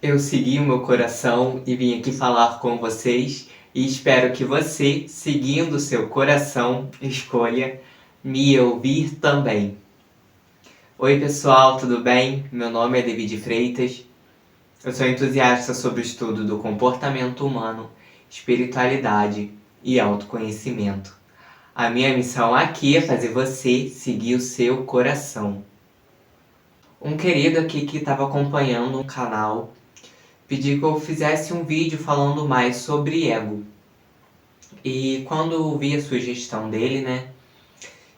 Eu segui o meu coração e vim aqui falar com vocês e espero que você, seguindo o seu coração, escolha me ouvir também. Oi pessoal, tudo bem? Meu nome é David Freitas. Eu sou entusiasta sobre o estudo do comportamento humano, espiritualidade e autoconhecimento. A minha missão aqui é fazer você seguir o seu coração. Um querido aqui que estava acompanhando um canal pediu que eu fizesse um vídeo falando mais sobre ego. E quando eu vi a sugestão dele,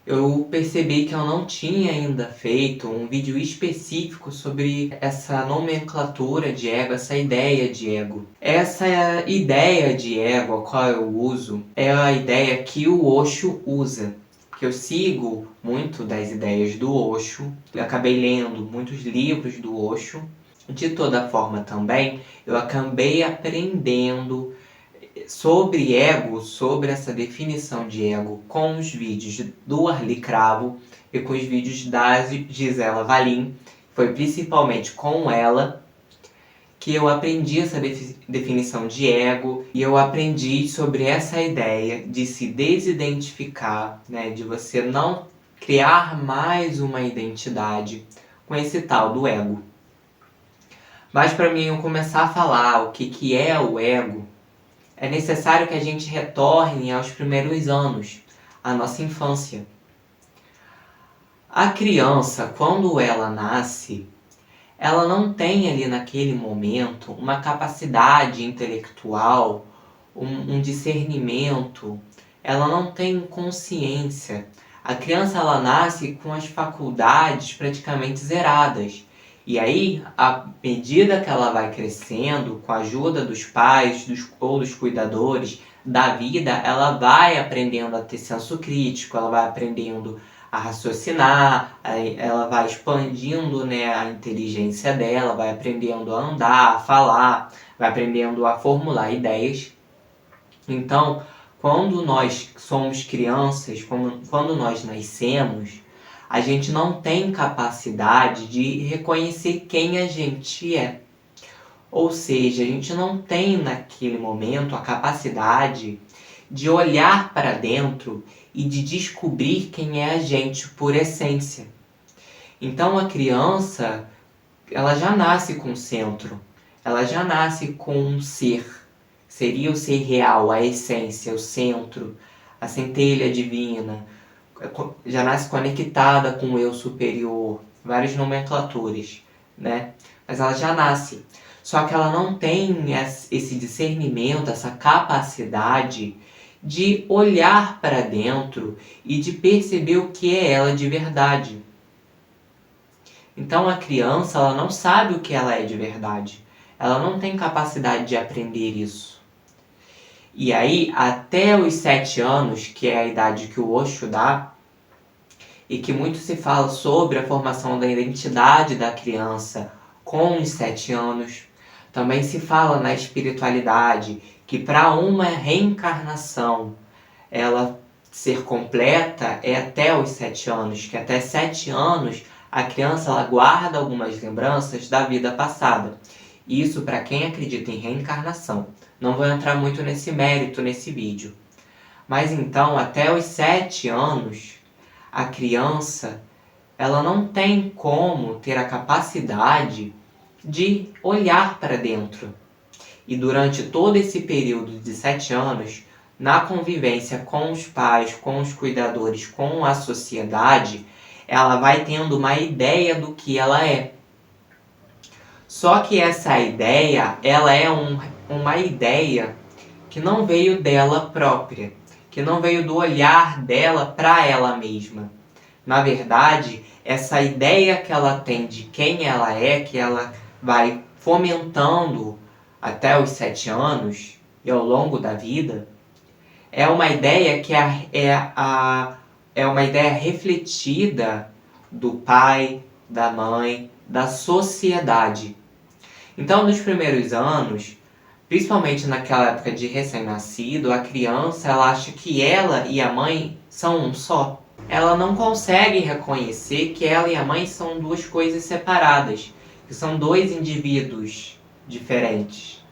eu percebi que eu não tinha ainda feito um vídeo específico sobre essa nomenclatura de ego, essa ideia de ego. Essa ideia de ego a qual eu uso é a ideia que o Osho usa. Que eu sigo muito das ideias do Osho, eu acabei lendo muitos livros do Osho. De toda forma também, eu acabei aprendendo sobre ego, sobre essa definição de ego, com os vídeos do Arli Cravo e com os vídeos da Gisela Valim. Foi principalmente com ela que eu aprendi essa definição de ego e eu aprendi sobre essa ideia de se desidentificar, de você não criar mais uma identidade com esse tal do ego. Mas para mim eu começar a falar o que é o ego, é necessário que a gente retorne aos primeiros anos, à nossa infância. A criança, quando ela nasce, ela não tem ali naquele momento uma capacidade intelectual, um discernimento, ela não tem consciência. A criança ela nasce com as faculdades praticamente zeradas. E aí, à medida que ela vai crescendo, com a ajuda dos pais ou dos cuidadores da vida, ela vai aprendendo a ter senso crítico, ela vai aprendendo a raciocinar, ela vai expandindo a inteligência dela, vai aprendendo a andar, a falar, vai aprendendo a formular ideias. Então, quando nós somos crianças, quando nós nascemos, a gente não tem capacidade de reconhecer quem a gente é. Ou seja, a gente não tem naquele momento a capacidade de olhar para dentro e de descobrir quem é a gente por essência. Então a criança, ela já nasce com centro, ela já nasce com um ser. Seria o ser real, a essência, o centro, a centelha divina. Já nasce conectada com o eu superior, várias nomenclaturas, Mas ela já nasce. Só que ela não tem esse discernimento, essa capacidade de olhar para dentro e de perceber o que é ela de verdade. Então a criança ela não sabe o que ela é de verdade. Ela não tem capacidade de aprender isso. E aí, até os 7 anos, que é a idade que o Osho dá, e que muito se fala sobre a formação da identidade da criança com os 7 anos, também se fala na espiritualidade que para uma reencarnação ela ser completa é até os 7 anos, que até 7 anos a criança ela guarda algumas lembranças da vida passada. Isso para quem acredita em reencarnação. Não vou entrar muito nesse mérito nesse vídeo. Mas então, até os 7 anos, a criança ela não tem como ter a capacidade de olhar para dentro. E durante todo esse período de 7 anos, na convivência com os pais, com os cuidadores, com a sociedade, ela vai tendo uma ideia do que ela é. Só que essa ideia, ela é uma ideia que não veio dela própria, que não veio do olhar dela para ela mesma. Na verdade, essa ideia que ela tem de quem ela é, que ela vai fomentando até os 7 anos e ao longo da vida, é uma ideia que é uma ideia refletida do pai, da mãe, da sociedade. Então, nos primeiros anos, principalmente naquela época de recém-nascido, a criança ela acha que ela e a mãe são um só. Ela não consegue reconhecer que ela e a mãe são duas coisas separadas, que são dois indivíduos diferentes.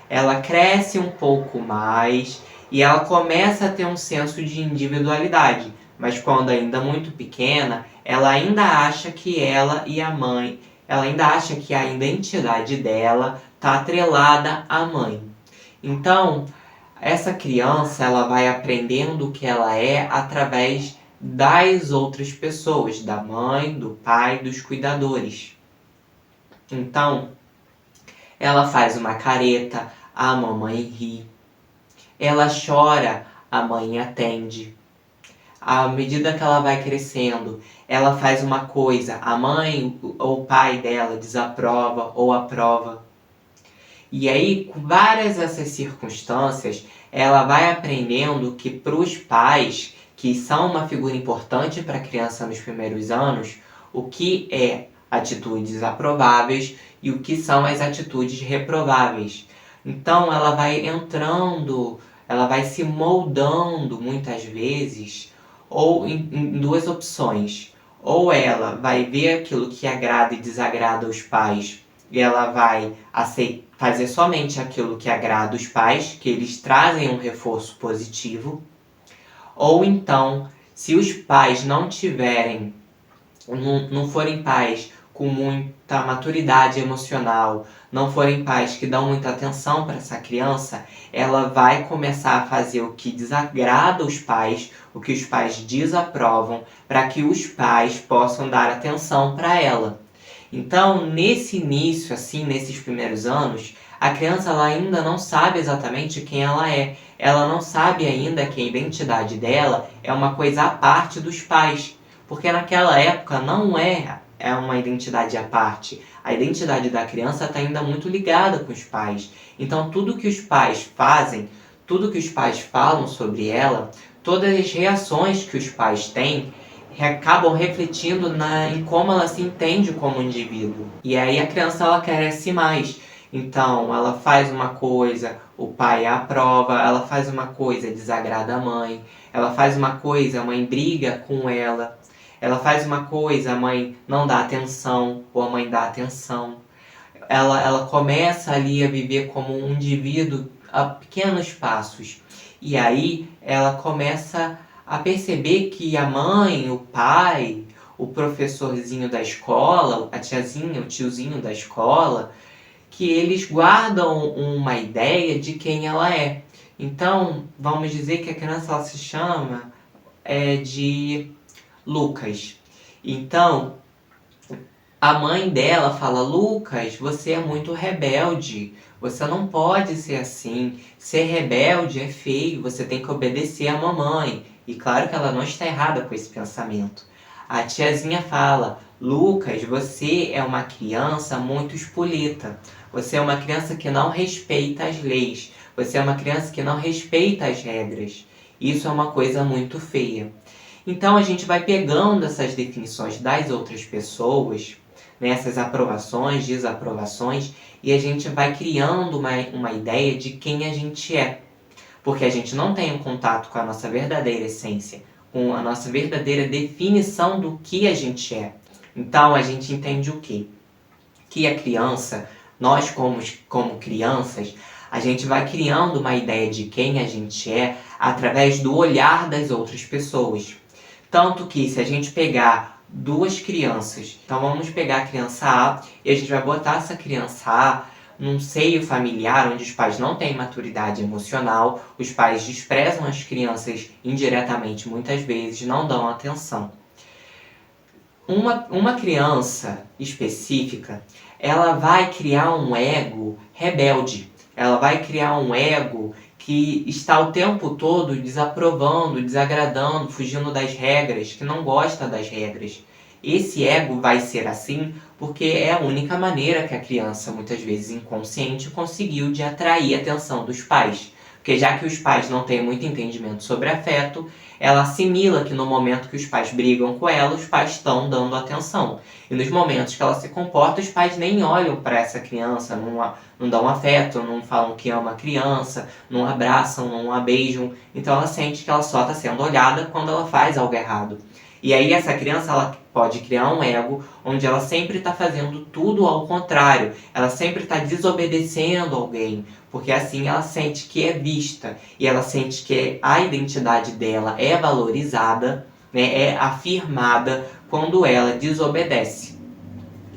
Ela cresce um pouco mais e ela começa a ter um senso de individualidade, mas quando ainda muito pequena, ela ainda acha que ela e a mãe, ela ainda acha que a identidade dela está atrelada à mãe. Então, essa criança ela vai aprendendo o que ela é através das outras pessoas, da mãe, do pai, dos cuidadores. Então, ela faz uma careta, a mamãe ri. Ela chora, a mãe atende. À medida que ela vai crescendo, ela faz uma coisa, a mãe ou o pai dela desaprova ou aprova. E aí, com várias dessas circunstâncias, ela vai aprendendo que para os pais, que são uma figura importante para a criança nos primeiros anos, o que é atitudes aprováveis e o que são as atitudes reprováveis. Então ela vai entrando, ela vai se moldando muitas vezes, ou em duas opções. Ou ela vai ver aquilo que agrada e desagrada aos pais, e ela vai fazer somente aquilo que agrada os pais, que eles trazem um reforço positivo. Ou então, se os pais não forem pais com muita maturidade emocional, não forem pais que dão muita atenção para essa criança, ela vai começar a fazer o que desagrada os pais, o que os pais desaprovam, para que os pais possam dar atenção para ela. Então, nesse início, assim, nesses primeiros anos, a criança ela ainda não sabe exatamente quem ela é. Ela não sabe ainda que a identidade dela é uma coisa à parte dos pais. Porque naquela época não é uma identidade à parte. A identidade da criança está ainda muito ligada com os pais. Então, tudo que os pais fazem, tudo que os pais falam sobre ela, todas as reações que os pais têm, acabam refletindo em como ela se entende como indivíduo. E aí a criança ela cresce mais. Então ela faz uma coisa, o pai a aprova, ela faz uma coisa, desagrada a mãe, ela faz uma coisa, a mãe briga com ela faz uma coisa, a mãe não dá atenção, ou a mãe dá atenção. Ela começa ali a viver como um indivíduo a pequenos passos. E aí ela começa a perceber que a mãe, o pai, o professorzinho da escola, a tiazinha, o tiozinho da escola, que eles guardam uma ideia de quem ela é. Então, vamos dizer que a criança ela se chama de Lucas. Então, a mãe dela fala: Lucas, você é muito rebelde, você não pode ser assim, ser rebelde é feio, você tem que obedecer à mamãe. E claro que ela não está errada com esse pensamento. A tiazinha fala: Lucas, você é uma criança muito espoleta, você é uma criança que não respeita as leis, você é uma criança que não respeita as regras. Isso é uma coisa muito feia. Então a gente vai pegando essas definições das outras pessoas, nessas aprovações, desaprovações, e a gente vai criando uma ideia de quem a gente é. Porque a gente não tem um contato com a nossa verdadeira essência, com a nossa verdadeira definição do que a gente é. Então a gente entende o quê? Que a criança, nós como crianças, a gente vai criando uma ideia de quem a gente é através do olhar das outras pessoas. Tanto que se a gente pegar duas crianças, então vamos pegar a criança A e a gente vai botar essa criança A num seio familiar onde os pais não têm maturidade emocional, os pais desprezam as crianças indiretamente muitas vezes, não dão atenção. Uma criança específica, ela vai criar um ego rebelde, ela vai criar um ego que está o tempo todo desaprovando, desagradando, fugindo das regras, que não gosta das regras. Esse ego vai ser assim porque é a única maneira que a criança, muitas vezes inconsciente, conseguiu de atrair a atenção dos pais. Porque já que os pais não têm muito entendimento sobre afeto, ela assimila que no momento que os pais brigam com ela, os pais estão dando atenção. E nos momentos que ela se comporta, os pais nem olham para essa criança, não dão afeto, não falam que ama a criança, não abraçam, não a beijam. Então ela sente que ela só está sendo olhada quando ela faz algo errado. E aí essa criança ela pode criar um ego onde ela sempre está fazendo tudo ao contrário. Ela sempre está desobedecendo alguém, porque assim ela sente que é vista e ela sente que a identidade dela é valorizada, né, é afirmada quando ela desobedece.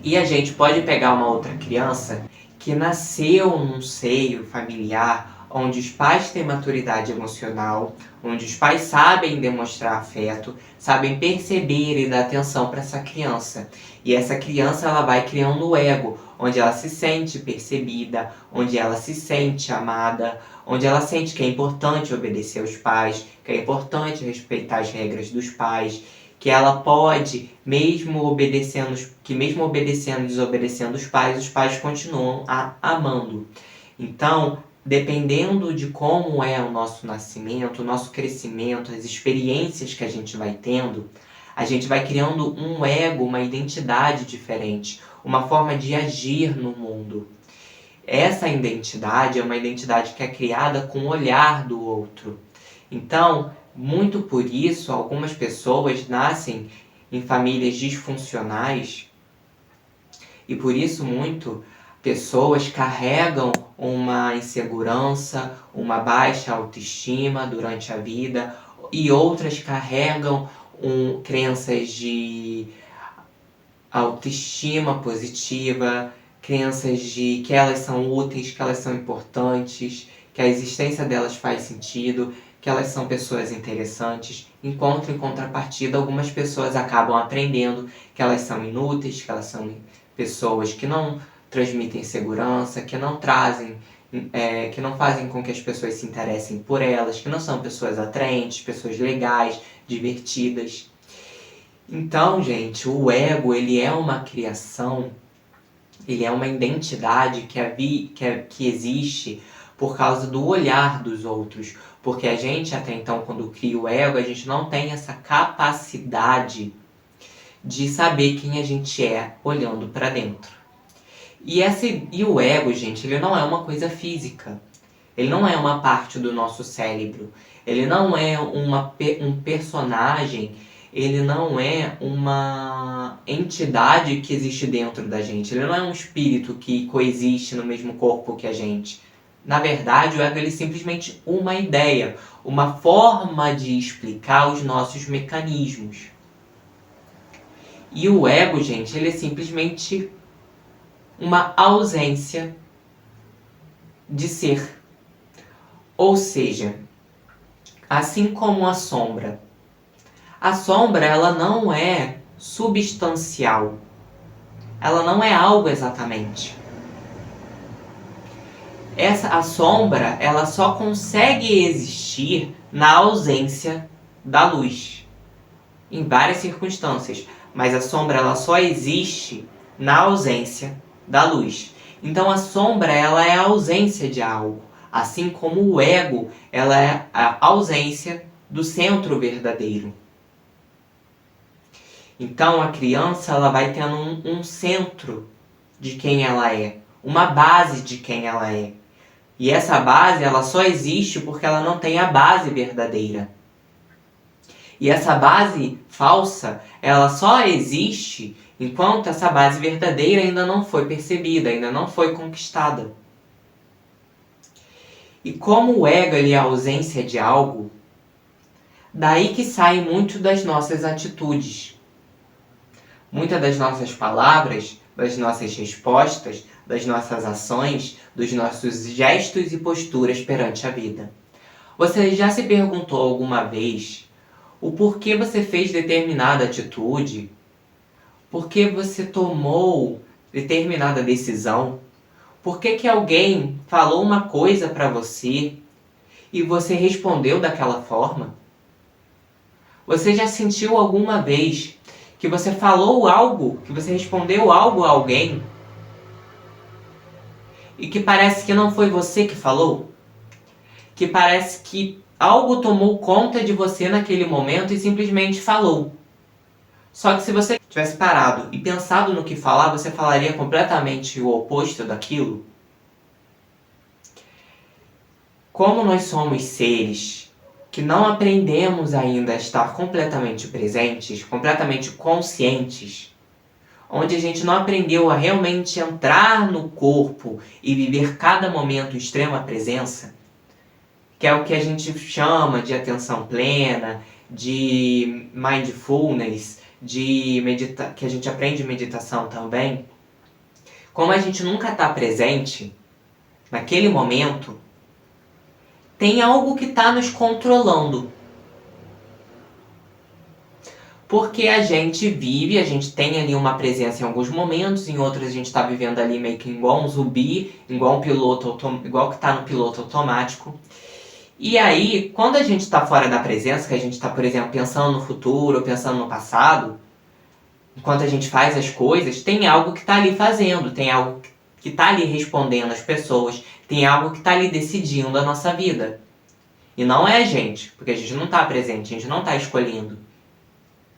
E a gente pode pegar uma outra criança que nasceu num seio familiar onde os pais têm maturidade emocional, onde os pais sabem demonstrar afeto, sabem perceber e dar atenção para essa criança. E essa criança ela vai criando o ego, onde ela se sente percebida, onde ela se sente amada, onde ela sente que é importante obedecer aos pais, que é importante respeitar as regras dos pais, que ela pode, mesmo obedecendo e desobedecendo os pais continuam amando. Então, dependendo de como é o nosso nascimento, o nosso crescimento, as experiências que a gente vai tendo, a gente vai criando um ego, uma identidade diferente, uma forma de agir no mundo. Essa identidade é uma identidade que é criada com o olhar do outro. Então, muito por isso, algumas pessoas nascem em famílias disfuncionais e por isso muito pessoas carregam uma insegurança, uma baixa autoestima durante a vida e outras carregam crenças de autoestima positiva, crenças de que elas são úteis, que elas são importantes, que a existência delas faz sentido, que elas são pessoas interessantes, enquanto em contrapartida algumas pessoas acabam aprendendo que elas são inúteis, que elas são pessoas que não transmitem segurança, que não trazem, que não fazem com que as pessoas se interessem por elas, que não são pessoas atraentes, pessoas legais, divertidas. Então, gente, o ego ele é uma criação, ele é uma identidade que existe por causa do olhar dos outros. Porque a gente, até então, quando cria o ego, a gente não tem essa capacidade de saber quem a gente é olhando para dentro. E o ego, gente, ele não é uma coisa física. Ele não é uma parte do nosso cérebro. Ele não é um personagem. Ele não é uma entidade que existe dentro da gente. Ele não é um espírito que coexiste no mesmo corpo que a gente. Na verdade, o ego é simplesmente uma ideia, uma forma de explicar os nossos mecanismos. E o ego, gente, ele é simplesmente uma ausência de ser. Ou seja, assim como a sombra ela não é substancial. Ela não é algo exatamente. A sombra, ela só consegue existir na ausência da luz. Em várias circunstâncias. Mas a sombra, ela só existe na ausência da luz. Então a sombra, ela é a ausência de algo. Assim como o ego, ela é a ausência do centro verdadeiro. Então a criança ela vai tendo um centro de quem ela é, uma base de quem ela é. E essa base ela só existe porque ela não tem a base verdadeira. E essa base falsa, ela só existe enquanto essa base verdadeira ainda não foi percebida, ainda não foi conquistada. E como o ego ele é a ausência de algo, daí que saem muito das nossas atitudes. Muitas das nossas palavras, das nossas respostas, das nossas ações, dos nossos gestos e posturas perante a vida. Você já se perguntou alguma vez o porquê você fez determinada atitude? Por que você tomou determinada decisão? Por que alguém falou uma coisa para você e você respondeu daquela forma? Você já sentiu alguma vez que você falou algo, que você respondeu algo a alguém e que parece que não foi você que falou? Que parece que algo tomou conta de você naquele momento e simplesmente falou. Só que se você tivesse parado e pensado no que falar, você falaria completamente o oposto daquilo? Como nós somos seres que não aprendemos ainda a estar completamente presentes, completamente conscientes, onde a gente não aprendeu a realmente entrar no corpo e viver cada momento em extrema presença, que é o que a gente chama de atenção plena, de mindfulness, que a gente aprende meditação também. Como a gente nunca está presente naquele momento, tem algo que está nos controlando. Porque a gente vive, a gente tem ali uma presença em alguns momentos, em outros a gente está vivendo ali meio que igual um zumbi, igual igual que está no piloto automático. E aí, quando a gente está fora da presença, que a gente está, por exemplo, pensando no futuro, ou pensando no passado, enquanto a gente faz as coisas, tem algo que está ali fazendo, tem algo que está ali respondendo às pessoas, tem algo que está ali decidindo a nossa vida. E não é a gente, porque a gente não está presente, a gente não está escolhendo.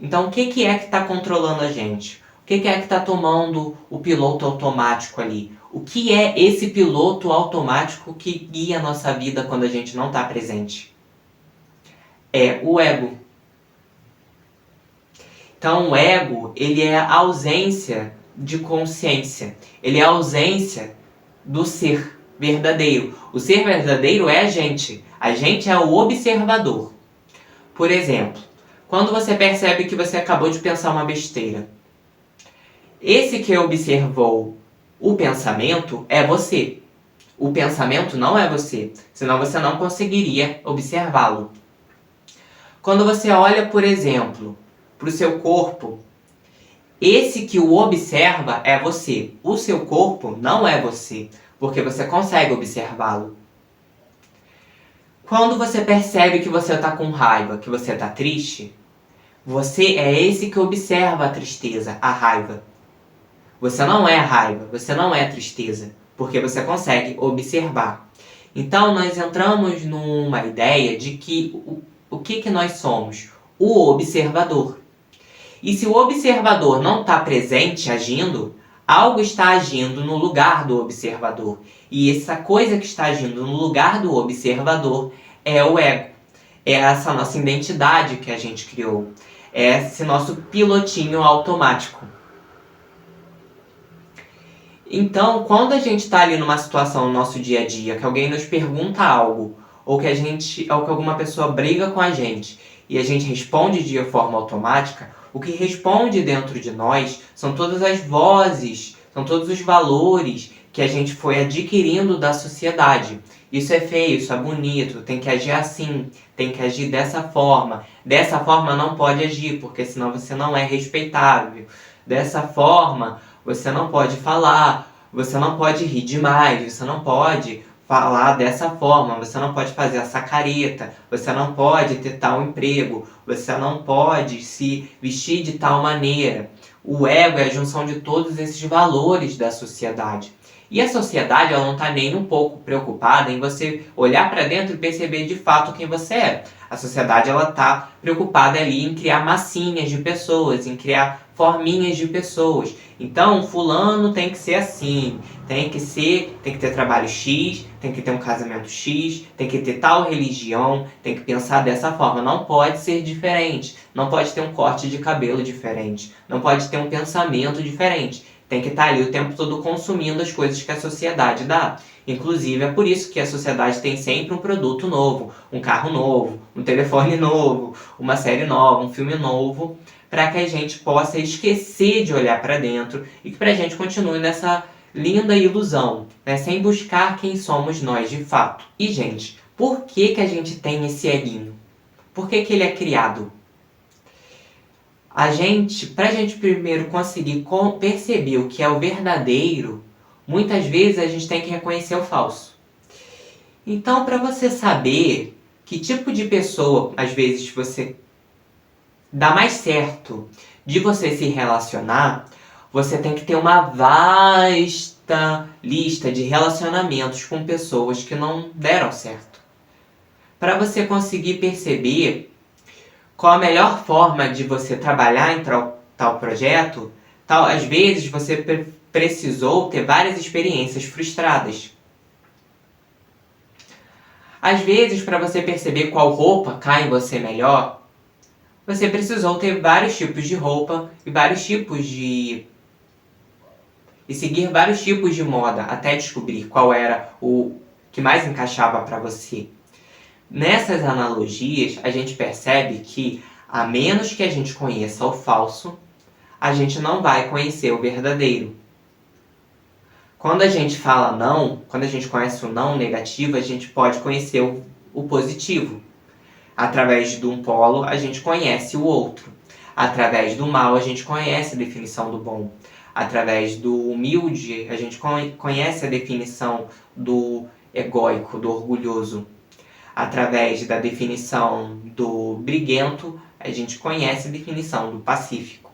Então, o que é que está controlando a gente? O que é que está tomando o piloto automático ali? O que é esse piloto automático que guia a nossa vida quando a gente não está presente? É o ego. Então, o ego, ele é a ausência de consciência. Ele é a ausência do ser verdadeiro. O ser verdadeiro é a gente. A gente é o observador. Por exemplo, quando você percebe que você acabou de pensar uma besteira, esse que observou o pensamento é você. O pensamento não é você, senão você não conseguiria observá-lo. Quando você olha, por exemplo, para o seu corpo, esse que o observa é você. O seu corpo não é você, porque você consegue observá-lo. Quando você percebe que você está com raiva, que você está triste, você é esse que observa a tristeza, a raiva. Você não é a raiva, você não é a tristeza, porque você consegue observar. Então, nós entramos numa ideia de que o que nós somos? O observador. E se o observador não está presente, agindo, algo está agindo no lugar do observador. E essa coisa que está agindo no lugar do observador é o ego. É essa nossa identidade que a gente criou. É esse nosso pilotinho automático. Então, quando a gente está ali numa situação no nosso dia a dia, que alguém nos pergunta algo, ou que alguma pessoa briga com a gente, e a gente responde de forma automática, o que responde dentro de nós são todas as vozes, são todos os valores que a gente foi adquirindo da sociedade. Isso é feio, isso é bonito, tem que agir assim, tem que agir dessa forma. Dessa forma não pode agir, porque senão você não é respeitável. Dessa forma você não pode falar, você não pode rir demais, você não pode falar dessa forma, você não pode fazer essa careta, você não pode ter tal emprego, você não pode se vestir de tal maneira. O ego é a junção de todos esses valores da sociedade. E a sociedade ela não está nem um pouco preocupada em você olhar para dentro e perceber de fato quem você é. A sociedade ela está preocupada ali em criar massinhas de pessoas, em criar forminhas de pessoas. Então, fulano tem que ser assim, tem que ter trabalho X, tem que ter um casamento X, tem que ter tal religião, tem que pensar dessa forma. Não pode ser diferente, não pode ter um corte de cabelo diferente, não pode ter um pensamento diferente. Tem que estar ali o tempo todo consumindo as coisas que a sociedade dá. Inclusive, é por isso que a sociedade tem sempre um produto novo, um carro novo, um telefone novo, uma série nova, um filme novo, para que a gente possa esquecer de olhar para dentro e que a gente continue nessa linda ilusão, né? Sem buscar quem somos nós de fato. E, gente, por que a gente tem esse eguinho? Por que ele é criado? Pra gente primeiro conseguir perceber o que é o verdadeiro, muitas vezes a gente tem que reconhecer o falso. Então, para você saber que tipo de pessoa, às vezes, você dá mais certo de você se relacionar, você tem que ter uma vasta lista de relacionamentos com pessoas que não deram certo. Para você conseguir perceber qual a melhor forma de você trabalhar em tal projeto, às vezes você precisou ter várias experiências frustradas. Às vezes, para você perceber qual roupa cai em você melhor, você precisou ter vários tipos de roupa e seguir vários tipos de moda até descobrir qual era o que mais encaixava para você. Nessas analogias, a gente percebe que, a menos que a gente conheça o falso, a gente não vai conhecer o verdadeiro. Quando a gente fala não, quando a gente conhece o não negativo, a gente pode conhecer o positivo. Através de um polo, a gente conhece o outro. Através do mal, a gente conhece a definição do bom. Através do humilde, a gente conhece a definição do egóico, do orgulhoso. Através da definição do briguento, a gente conhece a definição do pacífico.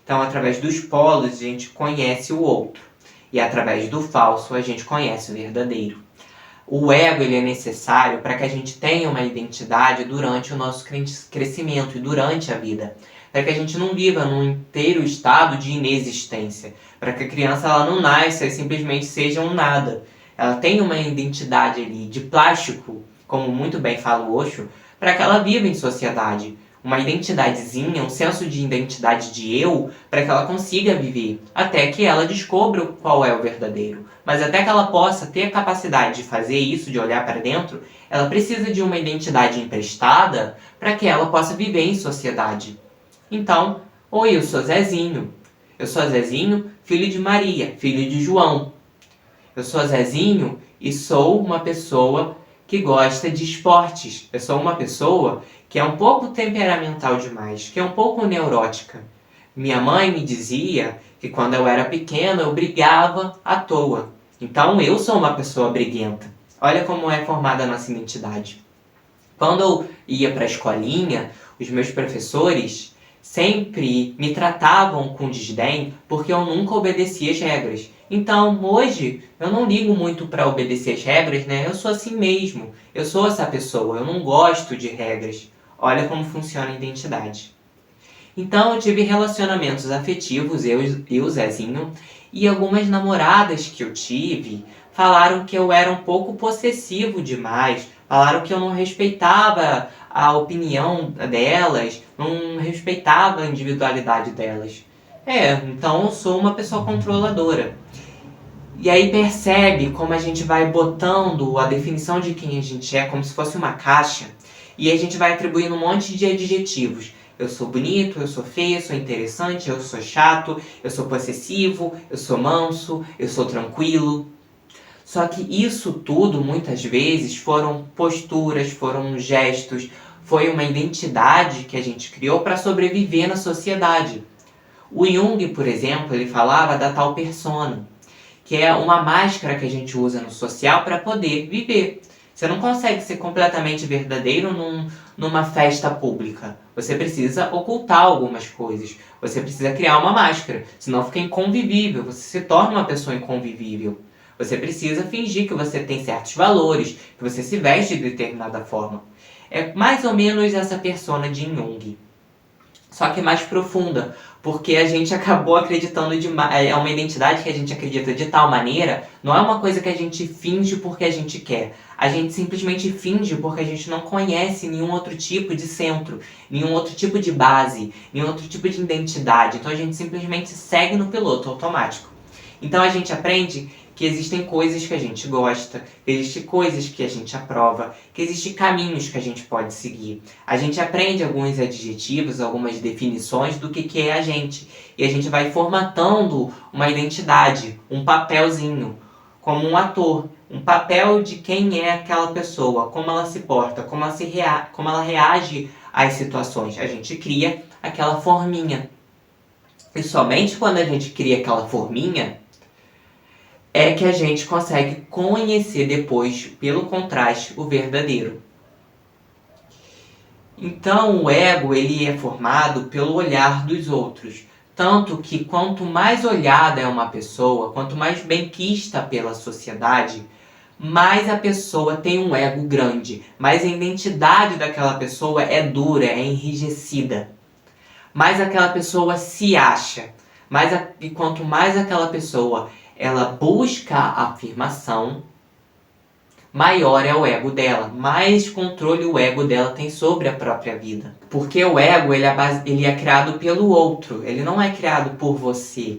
Então, através dos polos, a gente conhece o outro. E através do falso, a gente conhece o verdadeiro. O ego ele é necessário para que a gente tenha uma identidade durante o nosso crescimento e durante a vida. Para que a gente não viva num inteiro estado de inexistência. Para que a criança ela não nasça e simplesmente seja um nada. Ela tem uma identidade ali de plástico, como muito bem fala o Osho, para que ela viva em sociedade. Uma identidadezinha, um senso de identidade de eu, para que ela consiga viver, até que ela descubra qual é o verdadeiro. Mas até que ela possa ter a capacidade de fazer isso, de olhar para dentro, ela precisa de uma identidade emprestada para que ela possa viver em sociedade. Então, oi, eu sou Zezinho. Eu sou Zezinho, filho de Maria, filho de João. Eu sou Zezinho e sou uma pessoa que gosta de esportes. Eu sou uma pessoa que é um pouco temperamental demais, que é um pouco neurótica. Minha mãe me dizia que quando eu era pequena eu brigava à toa. Então eu sou uma pessoa briguenta. Olha como é formada a nossa identidade. Quando eu ia para a escolinha, os meus professores sempre me tratavam com desdém porque eu nunca obedecia as regras. Então, hoje, eu não ligo muito para obedecer as regras, né? Eu sou assim mesmo. Eu sou essa pessoa. Eu não gosto de regras. Olha como funciona a identidade. Então, eu tive relacionamentos afetivos, eu e o Zezinho, e algumas namoradas que eu tive falaram que eu era um pouco possessivo demais, falaram que eu não respeitava a opinião delas, não respeitava a individualidade delas. Então eu sou uma pessoa controladora. E aí percebe como a gente vai botando a definição de quem a gente é como se fosse uma caixa, e a gente vai atribuindo um monte de adjetivos. Eu sou bonito, eu sou feio, eu sou interessante, eu sou chato, eu sou possessivo, eu sou manso, eu sou tranquilo. Só que isso tudo, muitas vezes, foram posturas, foram gestos, foi uma identidade que a gente criou para sobreviver na sociedade. O Jung, por exemplo, ele falava da tal persona, que é uma máscara que a gente usa no social para poder viver. Você não consegue ser completamente verdadeiro numa festa pública. Você precisa ocultar algumas coisas. Você precisa criar uma máscara, senão fica inconvivível. Você se torna uma pessoa inconvivível. Você precisa fingir que você tem certos valores, que você se veste de determinada forma. É mais ou menos essa persona de Jung. Só que mais profunda, porque a gente acabou acreditando demais. É uma identidade que a gente acredita de tal maneira, não é uma coisa que a gente finge porque a gente quer. A gente simplesmente finge porque a gente não conhece nenhum outro tipo de centro, nenhum outro tipo de base, nenhum outro tipo de identidade. Então a gente simplesmente segue no piloto automático. Então a gente aprende que existem coisas que a gente gosta, que existem coisas que a gente aprova, que existem caminhos que a gente pode seguir. A gente aprende alguns adjetivos, algumas definições do que é a gente. E a gente vai formatando uma identidade, um papelzinho, como um ator. Um papel de quem é aquela pessoa, como ela se porta, como ela reage às situações. A gente cria aquela forminha. E somente quando a gente cria aquela forminha, é que a gente consegue conhecer depois, pelo contraste, o verdadeiro. Então o ego ele é formado pelo olhar dos outros. Tanto que quanto mais olhada é uma pessoa, quanto mais benquista pela sociedade, mais a pessoa tem um ego grande, mais a identidade daquela pessoa é dura, é enrijecida. Mais aquela pessoa se acha. E quanto mais aquela pessoa ela busca a afirmação, maior é o ego dela, mais controle o ego dela tem sobre a própria vida. Porque o ego ele é criado pelo outro, ele não é criado por você.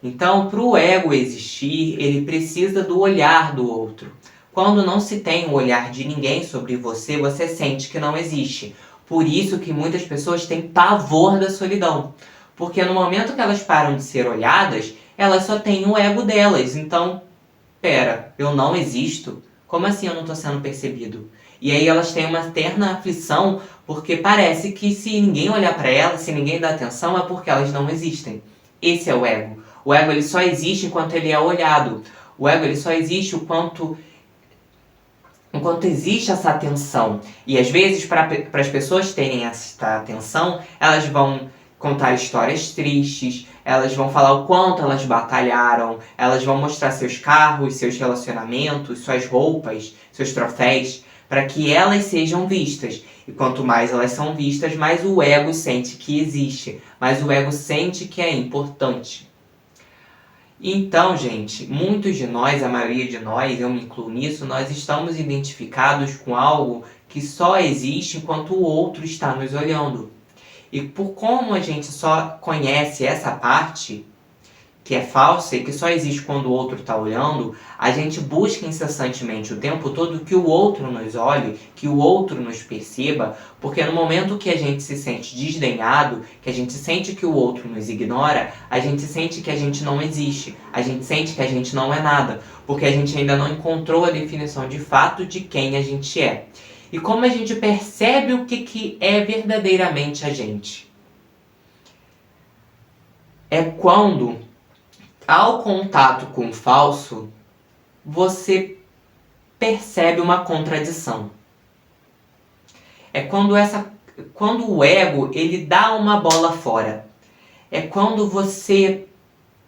Então, para o ego existir, ele precisa do olhar do outro. Quando não se tem o olhar de ninguém sobre você, você sente que não existe. Por isso que muitas pessoas têm pavor da solidão. Porque no momento que elas param de ser olhadas, elas só têm o ego delas. Então, pera, eu não existo? Como assim eu não estou sendo percebido? E aí elas têm uma eterna aflição, porque parece que se ninguém olhar para elas, se ninguém dá atenção, é porque elas não existem. Esse é o ego. O ego ele só existe enquanto ele é olhado. O ego ele só existe enquanto existe essa atenção. E às vezes, para as pessoas terem essa atenção, elas vão contar histórias tristes, elas vão falar o quanto elas batalharam, elas vão mostrar seus carros, seus relacionamentos, suas roupas, seus troféus, para que elas sejam vistas. E quanto mais elas são vistas, mais o ego sente que existe, mais o ego sente que é importante. Então, gente, muitos de nós, a maioria de nós, eu me incluo nisso, nós estamos identificados com algo que só existe enquanto o outro está nos olhando. E por como a gente só conhece essa parte, que é falsa e que só existe quando o outro está olhando, a gente busca incessantemente o tempo todo que o outro nos olhe, que o outro nos perceba, porque no momento que a gente se sente desdenhado, que a gente sente que o outro nos ignora, a gente sente que a gente não existe, a gente sente que a gente não é nada, porque a gente ainda não encontrou a definição de fato de quem a gente é. E como a gente percebe o que é verdadeiramente a gente? É quando, ao contato com o falso, você percebe uma contradição. É quando o ego ele dá uma bola fora. É quando você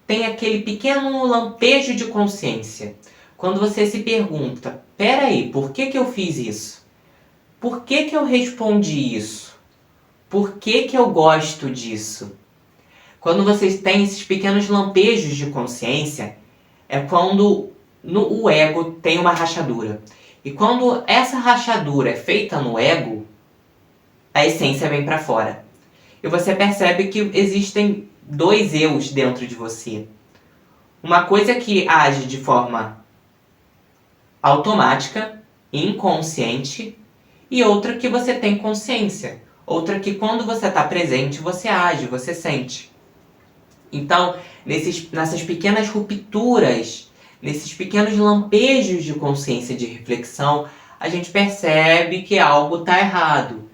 tem aquele pequeno lampejo de consciência. Quando você se pergunta, peraí, por que eu fiz isso? Por que eu respondi isso? Por que eu gosto disso? Quando vocês têm esses pequenos lampejos de consciência, é quando o ego tem uma rachadura. E quando essa rachadura é feita no ego, a essência vem para fora. E você percebe que existem dois eus dentro de você. Uma coisa que age de forma automática, inconsciente, e outra que você tem consciência. Outra que quando você está presente, você age, você sente. Então, nessas pequenas rupturas, nesses pequenos lampejos de consciência, de reflexão, a gente percebe que algo está errado,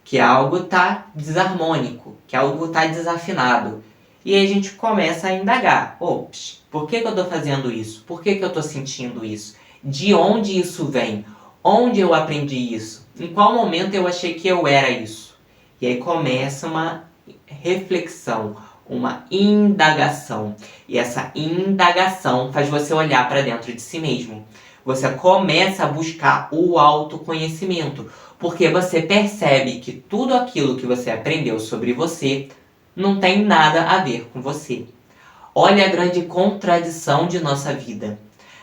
que algo está desarmônico, que algo está desafinado. E aí a gente começa a indagar. Ops, por que eu estou fazendo isso? Por que eu estou sentindo isso? De onde isso vem? Onde eu aprendi isso? Em qual momento eu achei que eu era isso? E aí começa uma reflexão, uma indagação. E essa indagação faz você olhar para dentro de si mesmo. Você começa a buscar o autoconhecimento, porque você percebe que tudo aquilo que você aprendeu sobre você não tem nada a ver com você. Olha a grande contradição de nossa vida.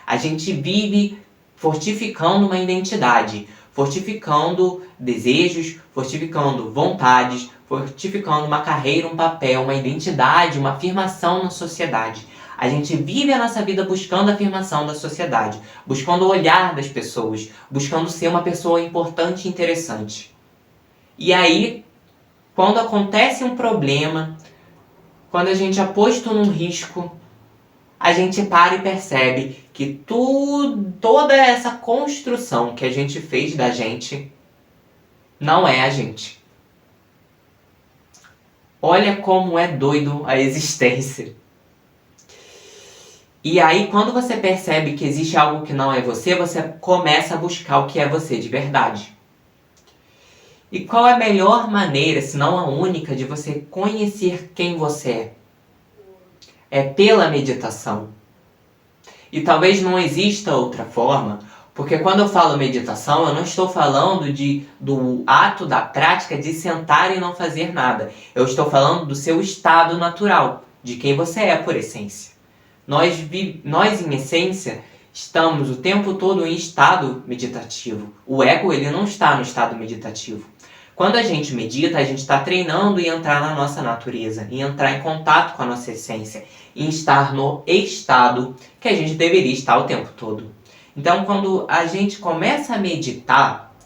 A gente vive fortificando uma identidade, fortificando desejos, fortificando vontades, fortificando uma carreira, um papel, uma identidade, uma afirmação na sociedade. A gente vive a nossa vida buscando a afirmação da sociedade, buscando o olhar das pessoas, buscando ser uma pessoa importante e interessante. E aí, quando acontece um problema, quando a gente é posto num risco, a gente para e percebe que toda essa construção que a gente fez da gente não é a gente. Olha como é doido a existência. E aí, quando você percebe que existe algo que não é você, você começa a buscar o que é você de verdade. E qual é a melhor maneira, se não a única, de você conhecer quem você é? É pela meditação. E talvez não exista outra forma, porque quando eu falo meditação, eu não estou falando do ato da prática de sentar e não fazer nada. Eu estou falando do seu estado natural, de quem você é por essência. Nós em essência, estamos o tempo todo em estado meditativo. O ego, ele não está no estado meditativo. Quando a gente medita, a gente está treinando em entrar na nossa natureza, em entrar em contato com a nossa essência, em estar no estado que a gente deveria estar o tempo todo. Então, quando a gente começa a meditar,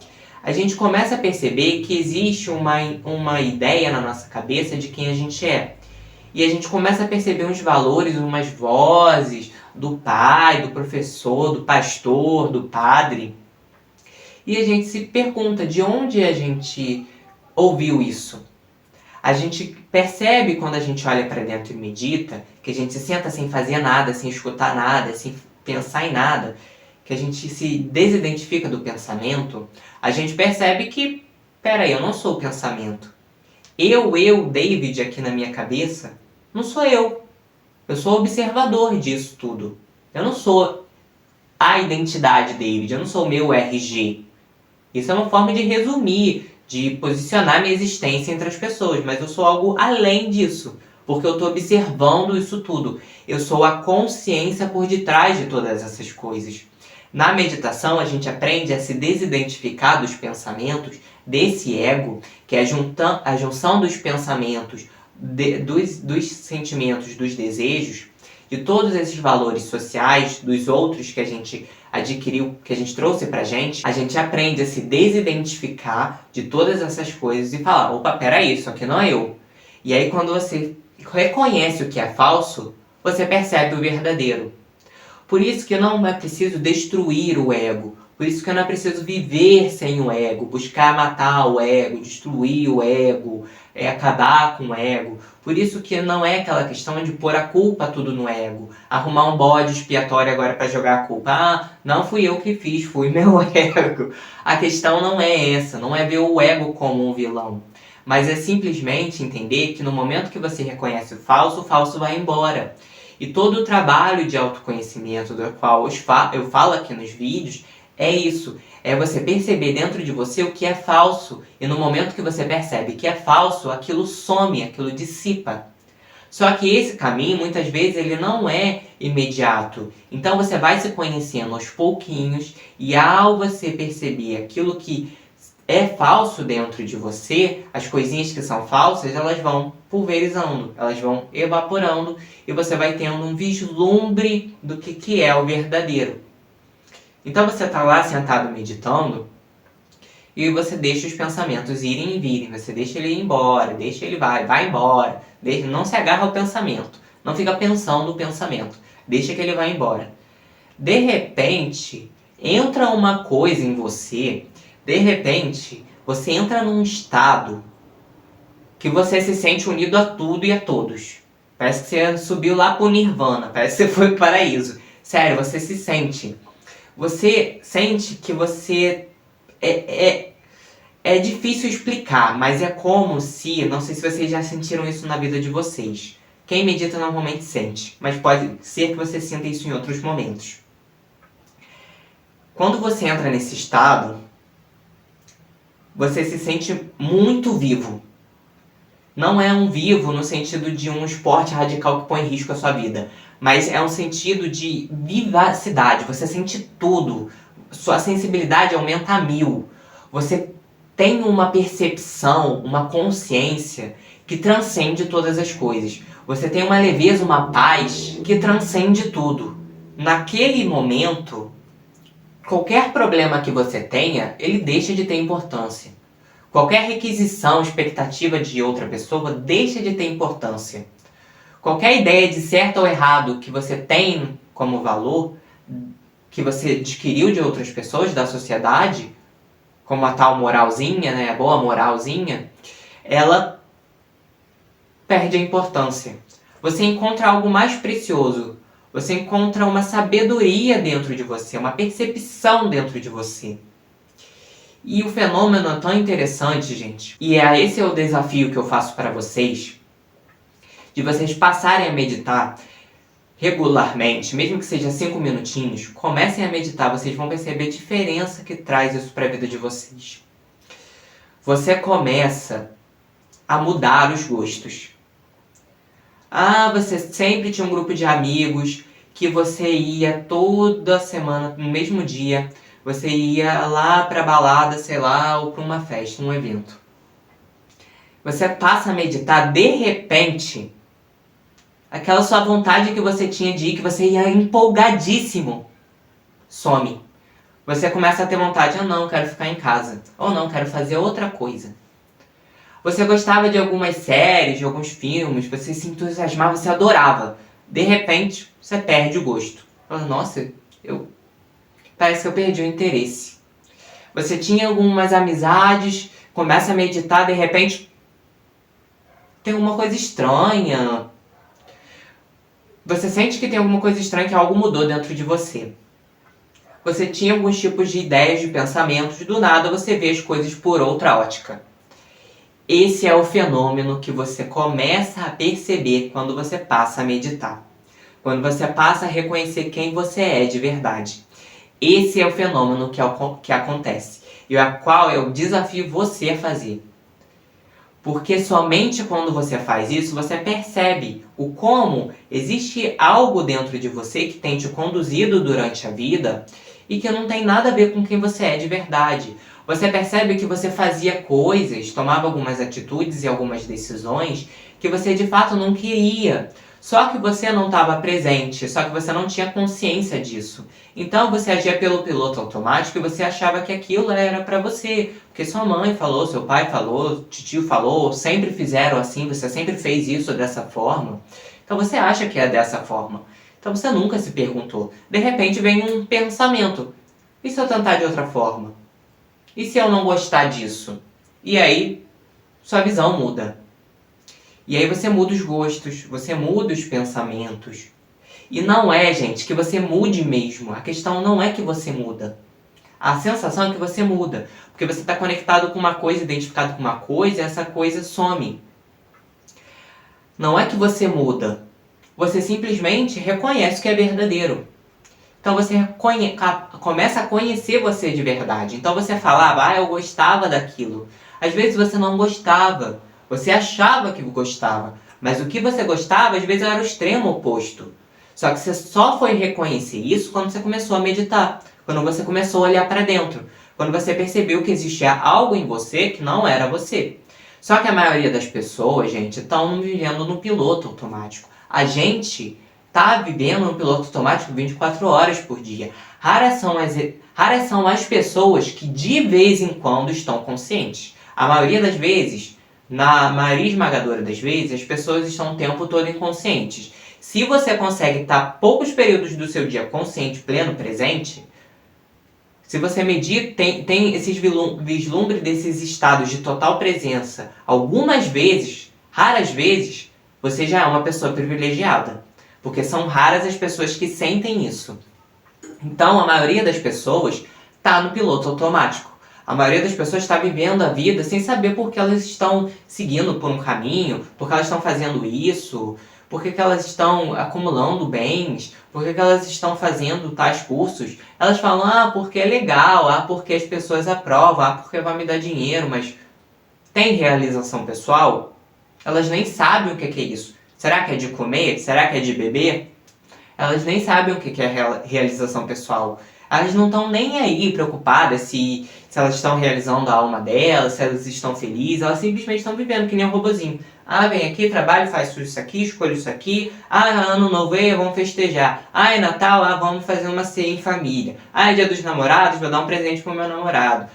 a gente começa a perceber que existe uma ideia na nossa cabeça de quem a gente é. E a gente começa a perceber uns valores, umas vozes do pai, do professor, do pastor, do padre. E a gente se pergunta de onde a gente ouviu isso. A gente percebe quando a gente olha para dentro e medita, que a gente se senta sem fazer nada, sem escutar nada, sem pensar em nada, que a gente se desidentifica do pensamento, a gente percebe que, peraí, eu não sou o pensamento. Eu, David, aqui na minha cabeça, não sou eu. Eu sou observador disso tudo. Eu não sou a identidade David, eu não sou o meu RG. Isso é uma forma de resumir, de posicionar minha existência entre as pessoas, mas eu sou algo além disso, porque eu estou observando isso tudo. Eu sou a consciência por detrás de todas essas coisas. Na meditação, a gente aprende a se desidentificar dos pensamentos, desse ego, que é a junção dos pensamentos, dos sentimentos, dos desejos, de todos esses valores sociais, dos outros que a gente adquiriu, que a gente trouxe pra gente, a gente aprende a se desidentificar de todas essas coisas e falar, opa, peraí, isso aqui não é eu. E aí quando você reconhece o que é falso, você percebe o verdadeiro. Por isso que não é preciso destruir o ego. Por isso que não é preciso viver sem o ego, buscar matar o ego, destruir o ego, acabar com o ego. Por isso que não é aquela questão de pôr a culpa tudo no ego. Arrumar um bode expiatório agora para jogar a culpa. Ah, não fui eu que fiz, fui meu ego. A questão não é essa, não é ver o ego como um vilão. Mas é simplesmente entender que no momento que você reconhece o falso vai embora. E todo o trabalho de autoconhecimento do qual eu falo aqui nos vídeos é isso. É você perceber dentro de você o que é falso. E no momento que você percebe que é falso, aquilo some, aquilo dissipa. Só que esse caminho, muitas vezes, ele não é imediato. Então você vai se conhecendo aos pouquinhos e ao você perceber aquilo que é falso dentro de você, as coisinhas que são falsas, elas vão pulverizando, elas vão evaporando e você vai tendo um vislumbre do que é o verdadeiro. Então você está lá sentado meditando e você deixa os pensamentos irem e virem, você deixa ele ir embora, deixa ele vai embora, não se agarra ao pensamento, não fica pensando o pensamento, deixa que ele vá embora. De repente, entra uma coisa em você, de repente, você entra num estado que você se sente unido a tudo e a todos. Parece que você subiu lá pro Nirvana, parece que você foi pro paraíso. Sério, você se sente. Você sente que você... É difícil explicar, mas é como se... Não sei se vocês já sentiram isso na vida de vocês. Quem medita normalmente sente, mas pode ser que você sinta isso em outros momentos. Quando você entra nesse estado, você se sente muito vivo. Não é um vivo no sentido de um esporte radical que põe em risco a sua vida, mas é um sentido de vivacidade. Você sente tudo. Sua sensibilidade aumenta a 1000. Você tem uma percepção, uma consciência que transcende todas as coisas. Você tem uma leveza, uma paz que transcende tudo. Naquele momento, qualquer problema que você tenha, ele deixa de ter importância. Qualquer requisição, expectativa de outra pessoa deixa de ter importância. Qualquer ideia de certo ou errado que você tem como valor, que você adquiriu de outras pessoas, da sociedade, como a tal moralzinha, né, a boa moralzinha, ela perde a importância. Você encontra algo mais precioso. Você encontra uma sabedoria dentro de você, uma percepção dentro de você. E o fenômeno é tão interessante, gente. E esse é o desafio que eu faço para vocês. De vocês passarem a meditar regularmente, mesmo que seja 5 minutinhos. Comecem a meditar, vocês vão perceber a diferença que traz isso para a vida de vocês. Você começa a mudar os gostos. Ah, você sempre tinha um grupo de amigos que você ia toda semana, no mesmo dia, você ia lá pra balada, sei lá, ou pra uma festa, um evento. Você passa a meditar, de repente, aquela sua vontade que você tinha de ir, que você ia empolgadíssimo, some. Você começa a ter vontade, não, quero ficar em casa. Ou não, quero fazer outra coisa. Você gostava de algumas séries, de alguns filmes, você se entusiasmava, você adorava. De repente, você perde o gosto. Fala, nossa, parece que eu perdi o interesse. Você tinha algumas amizades, começa a meditar, de repente, tem alguma coisa estranha. Você sente que tem alguma coisa estranha, que algo mudou dentro de você. Você tinha alguns tipos de ideias, de pensamentos, do nada você vê as coisas por outra ótica. Esse é o fenômeno que você começa a perceber quando você passa a meditar. Quando você passa a reconhecer quem você é de verdade. Esse é o fenômeno que acontece. E a qual eu desafio você a fazer. Porque somente quando você faz isso, você percebe o como existe algo dentro de você que tem te conduzido durante a vida e que não tem nada a ver com quem você é de verdade. Você percebe que você fazia coisas, tomava algumas atitudes e algumas decisões que você de fato não queria. Só que você não estava presente, só que você não tinha consciência disso. Então você agia pelo piloto automático e você achava que aquilo era para você. Porque sua mãe falou, seu pai falou, tio falou, sempre fizeram assim, você sempre fez isso dessa forma. Então você acha que é dessa forma. Então você nunca se perguntou. De repente vem um pensamento. E se eu tentar de outra forma? E se eu não gostar disso? E aí, sua visão muda. E aí você muda os gostos, você muda os pensamentos. E não é, gente, que você mude mesmo. A questão não é que você muda. A sensação é que você muda. Porque você está conectado com uma coisa, identificado com uma coisa, e essa coisa some. Não é que você muda. Você simplesmente reconhece que é verdadeiro. Então você começa a conhecer você de verdade. Então você falava, eu gostava daquilo. Às vezes você não gostava. Você achava que gostava. Mas o que você gostava, às vezes, era o extremo oposto. Só que você só foi reconhecer isso quando você começou a meditar. Quando você começou a olhar para dentro. Quando você percebeu que existia algo em você que não era você. Só que a maioria das pessoas, gente, estão vivendo no piloto automático. A gente está vivendo no piloto automático 24 horas por dia. Raras são as pessoas que de vez em quando estão conscientes. A maioria das vezes, na maioria esmagadora das vezes, as pessoas estão o tempo todo inconscientes. Se você consegue estar poucos períodos do seu dia consciente, pleno, presente, se você medir, tem esses vislumbres desses estados de total presença, algumas vezes, raras vezes, você já é uma pessoa privilegiada. Porque são raras as pessoas que sentem isso. Então, a maioria das pessoas está no piloto automático. A maioria das pessoas está vivendo a vida sem saber por que elas estão seguindo por um caminho, por que elas estão fazendo isso, por que elas estão acumulando bens, por que elas estão fazendo tais cursos. Elas falam, porque é legal, porque as pessoas aprovam, porque vai me dar dinheiro, mas tem realização pessoal? Elas nem sabem o que é isso. Será que é de comer? Será que é de beber? Elas nem sabem o que é realização pessoal. Elas não estão nem aí preocupadas se elas estão realizando a alma delas, se elas estão felizes. Elas simplesmente estão vivendo que nem um robozinho. Vem aqui, trabalho, faz isso aqui, escolho isso aqui. Ano novo, vamos festejar. É Natal, vamos fazer uma ceia em família. É dia dos namorados, vou dar um presente pro meu namorado.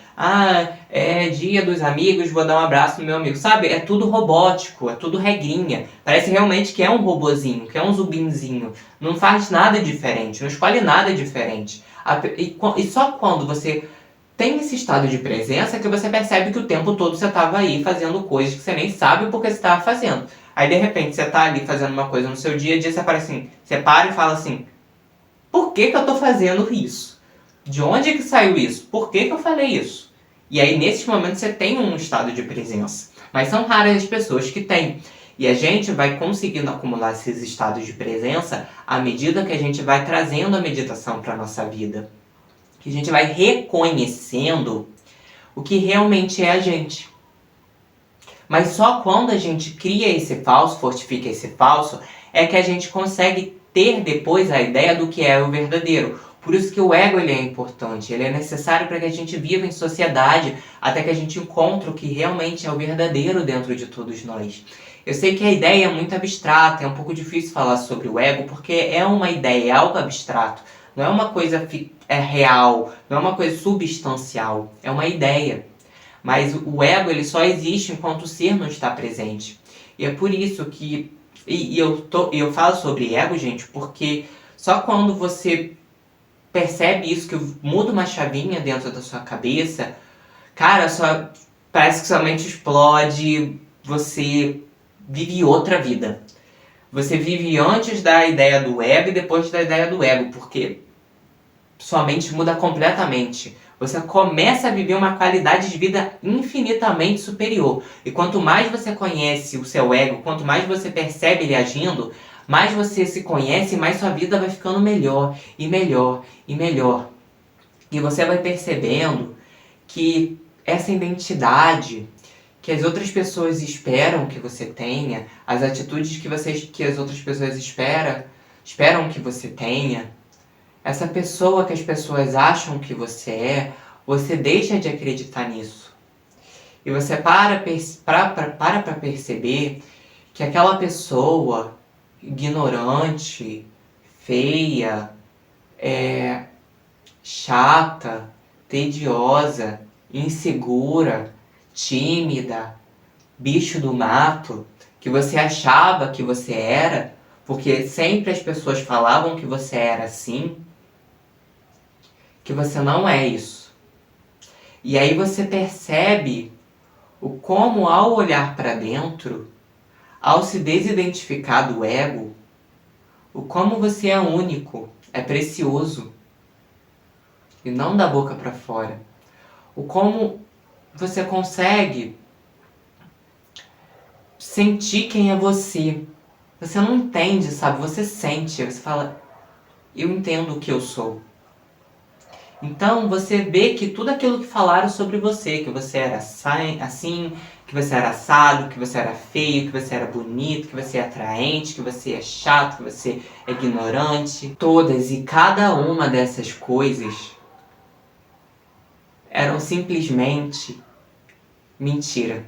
É dia dos amigos, vou dar um abraço no meu amigo. Sabe, é tudo robótico, é tudo regrinha. Parece realmente que é um robozinho, que é um zumbinzinho. Não faz nada diferente, não escolhe nada diferente. E só quando você tem esse estado de presença que você percebe que o tempo todo você estava aí fazendo coisas que você nem sabe porque você estava fazendo. Aí de repente você está ali fazendo uma coisa no seu dia a dia, você para assim, você para e fala assim, por que eu estou fazendo isso? De onde é que saiu isso? Por que eu falei isso? E aí nesses momentos você tem um estado de presença. Mas são raras as pessoas que têm. E a gente vai conseguindo acumular esses estados de presença à medida que a gente vai trazendo a meditação para a nossa vida. Que a gente vai reconhecendo o que realmente é a gente. Mas só quando a gente cria esse falso, fortifica esse falso, é que a gente consegue ter depois a ideia do que é o verdadeiro. Por isso que o ego ele é importante, ele é necessário para que a gente viva em sociedade, até que a gente encontre o que realmente é o verdadeiro dentro de todos nós. Eu sei que a ideia é muito abstrata, é um pouco difícil falar sobre o ego, porque é uma ideia, é algo abstrato. Não é uma coisa real, não é uma coisa substancial, é uma ideia. Mas o ego ele só existe enquanto o ser não está presente. E é por isso que... eu falo sobre ego, gente, porque só quando você percebe isso, que muda uma chavinha dentro da sua cabeça, cara, parece que sua mente explode, você vive outra vida. Você vive antes da ideia do ego e depois da ideia do ego, porque sua mente muda completamente. Você começa a viver uma qualidade de vida infinitamente superior. E quanto mais você conhece o seu ego, quanto mais você percebe ele agindo, mais você se conhece e mais sua vida vai ficando melhor e melhor e melhor. E você vai percebendo que essa identidade que as outras pessoas esperam que você tenha, as atitudes que as outras pessoas esperam que você tenha, essa pessoa que as pessoas acham que você deixa de acreditar nisso. E você para perceber que aquela pessoa ignorante, feia, chata, tediosa, insegura, tímida, bicho do mato, que você achava que você era, porque sempre as pessoas falavam que você era assim, que você não é isso. E aí você percebe o como, ao olhar para dentro, ao se desidentificar do ego, o como você é único, é precioso, e não da boca para fora. O como você consegue sentir quem é você. Você não entende, sabe? Você sente, você fala, eu entendo o que eu sou. Então você vê que tudo aquilo que falaram sobre você, que você era assim, que você era assado, que você era feio, que você era bonito, que você é atraente, que você é chato, que você é ignorante, todas e cada uma dessas coisas eram simplesmente mentira.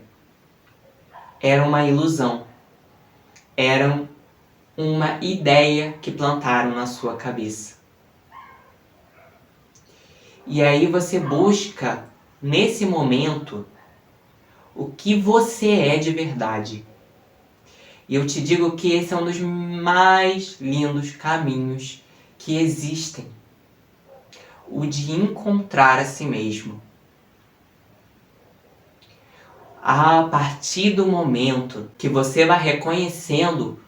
Era uma ilusão. Eram uma ideia que plantaram na sua cabeça. E aí você busca, nesse momento, o que você é de verdade. E eu te digo que esse é um dos mais lindos caminhos que existem. O de encontrar a si mesmo. A partir do momento que você vai reconhecendo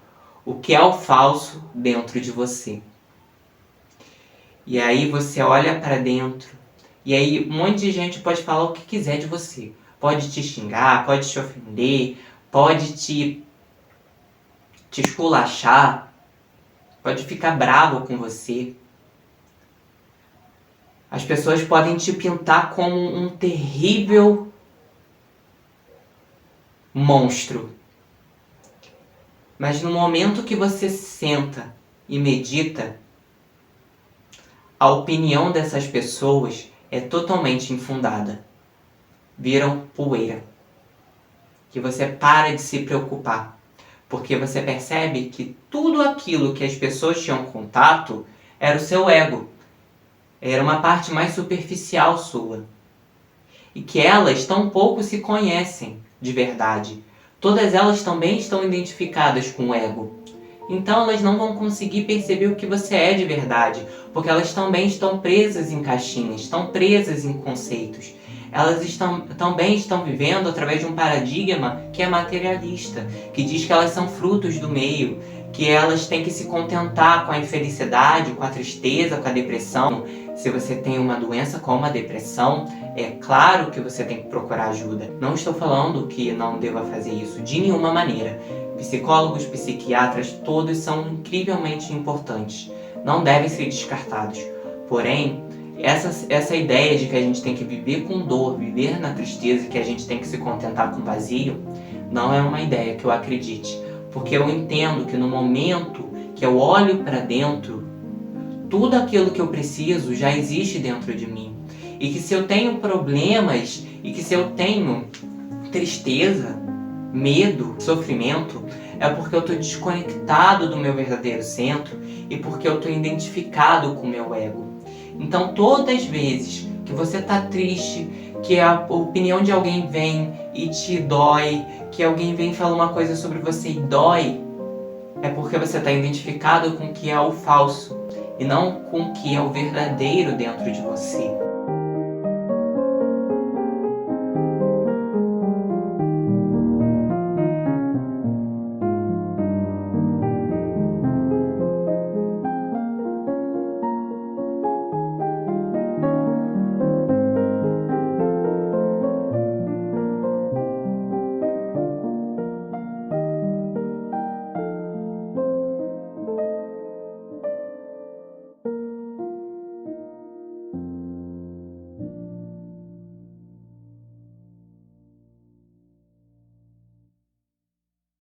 o que é o falso dentro de você. E aí você olha para dentro, e aí um monte de gente pode falar o que quiser de você. Pode te xingar, pode te ofender, pode te esculachar, pode ficar bravo com você. As pessoas podem te pintar como um terrível monstro. Mas no momento que você senta e medita, a opinião dessas pessoas é totalmente infundada. Viram poeira. Que você para de se preocupar. Porque você percebe que tudo aquilo que as pessoas tinham contato era o seu ego. Era uma parte mais superficial sua. E que elas tão pouco se conhecem de verdade. Todas elas também estão identificadas com o ego. Então elas não vão conseguir perceber o que você é de verdade, porque elas também estão presas em caixinhas, estão presas em conceitos. Elas também estão vivendo através de um paradigma que é materialista, que diz que elas são frutos do meio, que elas têm que se contentar com a infelicidade, com a tristeza, com a depressão. Se você tem uma doença como a depressão, é claro que você tem que procurar ajuda. Não estou falando que não deva fazer isso de nenhuma maneira. Psicólogos, psiquiatras, todos são incrivelmente importantes. Não devem ser descartados. Porém, essa ideia de que a gente tem que viver com dor, viver na tristeza, que a gente tem que se contentar com vazio, não é uma ideia que eu acredite. Porque eu entendo que no momento que eu olho para dentro, tudo aquilo que eu preciso já existe dentro de mim. E que se eu tenho problemas, e que se eu tenho tristeza, medo, sofrimento, é porque eu estou desconectado do meu verdadeiro centro e porque eu estou identificado com o meu ego. Então, todas as vezes que você está triste, que a opinião de alguém vem e te dói, que alguém vem falar uma coisa sobre você e dói, é porque você está identificado com o que é o falso e não com o que é o verdadeiro dentro de você.